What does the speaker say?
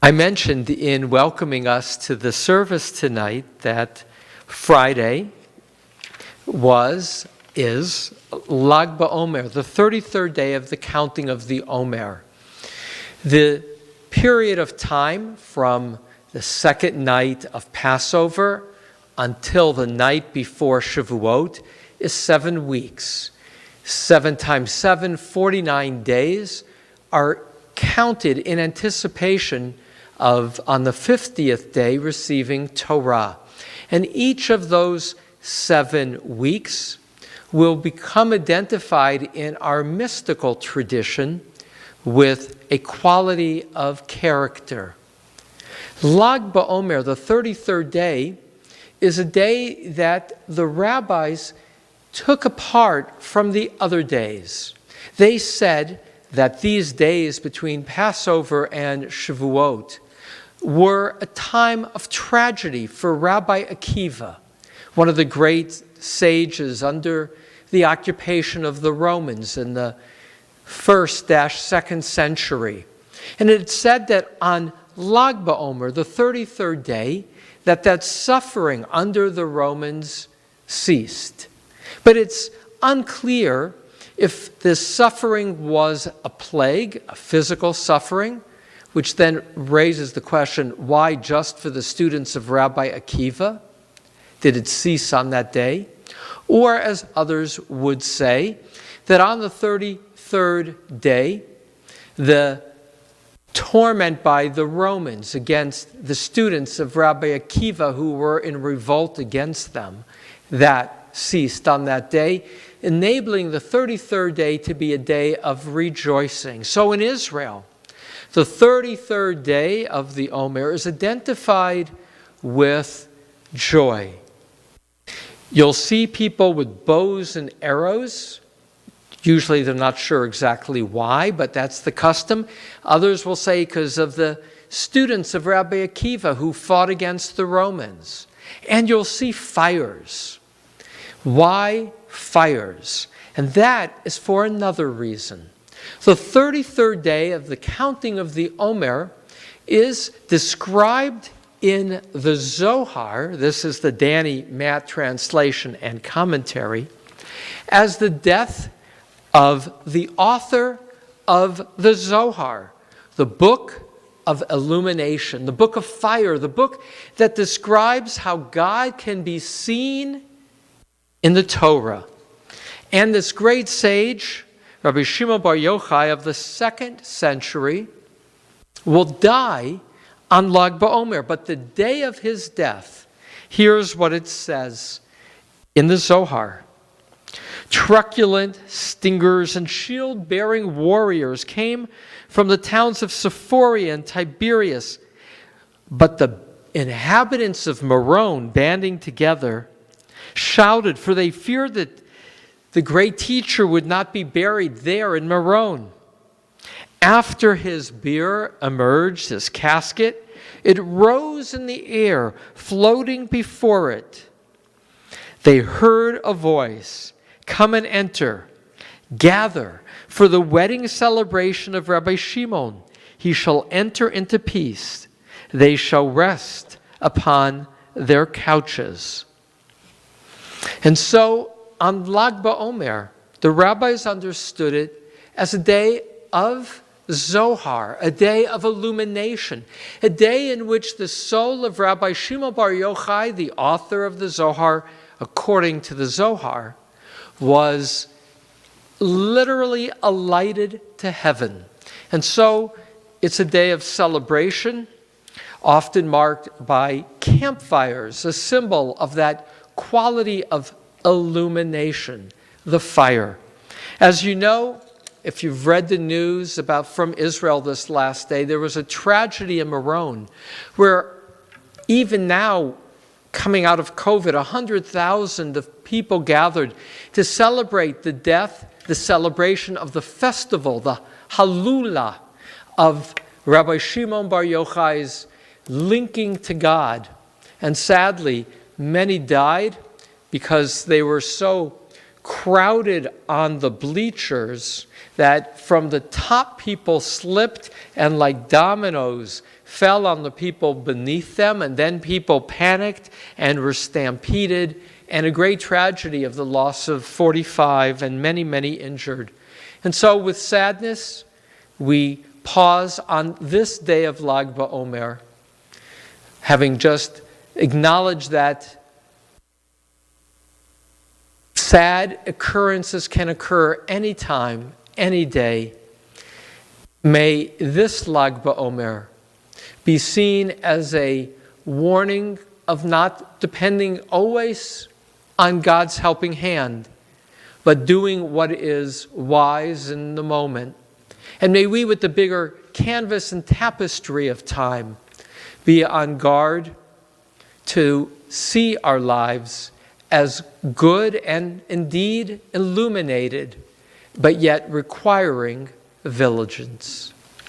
I mentioned in welcoming us to the service tonight that Friday is Lag BaOmer, the 33rd day of the counting of the Omer. The period of time from the second night of Passover until the night before Shavuot is 7 weeks. 7 times 7, 49 days are counted in anticipation of, on the 50th day, receiving Torah. And each of those 7 weeks will become identified in our mystical tradition with a quality of character. Lag BaOmer, the 33rd day, is a day that the rabbis took apart from the other days. They said that these days between Passover and Shavuot were a time of tragedy for Rabbi Akiva, one of the great sages under the occupation of the Romans in the 1st-2nd century. And it said that on Lag BaOmer, the 33rd day, that suffering under the Romans ceased. But it's unclear if this suffering was a plague, a physical suffering, which then raises the question, why just for the students of Rabbi Akiva did it cease on that day? Or, as others would say, that on the 33rd day, the torment by the Romans against the students of Rabbi Akiva who were in revolt against them, that ceased on that day, enabling the 33rd day to be a day of rejoicing. So in Israel, the 33rd day of the Omer is identified with joy. You'll see people with bows and arrows. Usually they're not sure exactly why, but that's the custom. Others will say because of the students of Rabbi Akiva who fought against the Romans. And you'll see fires. Why fires? And that is for another reason. The 33rd day of the counting of the Omer is described in the Zohar, this is the Danny Matt translation and commentary, as the death of the author of the Zohar, the book of illumination, the book of fire, the book that describes how God can be seen in the Torah. And this great sage, Rabbi Shimon Bar Yochai of the 2nd century, will die on Lag BaOmer. But the day of his death, here's what it says in the Zohar. Truculent stingers and shield-bearing warriors came from the towns of Sephoria and Tiberias, but the inhabitants of Meron, banding together, shouted, for they feared that the great teacher would not be buried there in Meron. After his bier emerged, his casket, it rose in the air, floating before it. They heard a voice, "Come and enter, gather for the wedding celebration of Rabbi Shimon. He shall enter into peace. They shall rest upon their couches." And so on Lag BaOmer, the rabbis understood it as a day of Zohar, a day of illumination, a day in which the soul of Rabbi Shimon Bar Yochai, the author of the Zohar, according to the Zohar, was literally alighted to heaven. And so it's a day of celebration, often marked by campfires, a symbol of that quality of illumination, the fire. As you know, if you've read the news about from Israel this last day, there was a tragedy in Meron where even now, coming out of COVID, 100,000 of people gathered to celebrate the death, the celebration of the festival, the Halula of Rabbi Shimon Bar Yochai's linking to God. And sadly, many died because they were so crowded on the bleachers that from the top people slipped and like dominoes fell on the people beneath them, and then people panicked and were stampeded, and a great tragedy of the loss of 45 and many, many injured. And so with sadness, we pause on this day of Lag BaOmer, having just acknowledged that sad occurrences can occur anytime, any day. May this Lag BaOmer be seen as a warning of not depending always on God's helping hand, but doing what is wise in the moment. And may we, with the bigger canvas and tapestry of time, be on guard to see our lives as good and indeed illuminated, but yet requiring vigilance.